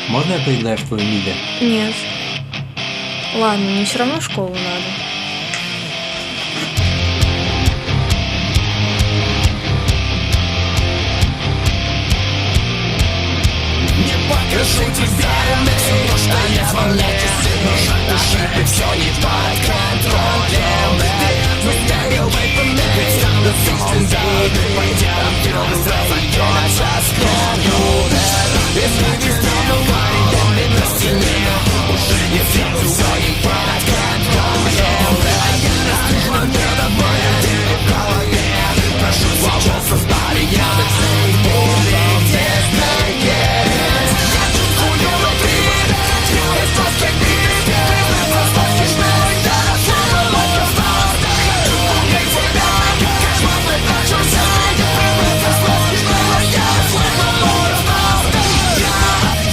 Можно я поиграю в твою миля? Нет. Ладно, мне все равно в школу надо. Покажу тебе все то, что есть во мне. Ошибки все не под контролем. Мы stay away from me. Ведь I'm the same. Пойдем первый разойдем от соском. Если не снова варенье на стене, уже не все не под контролем. Нужно мне довольно в голове. Прошу сейчас составить я.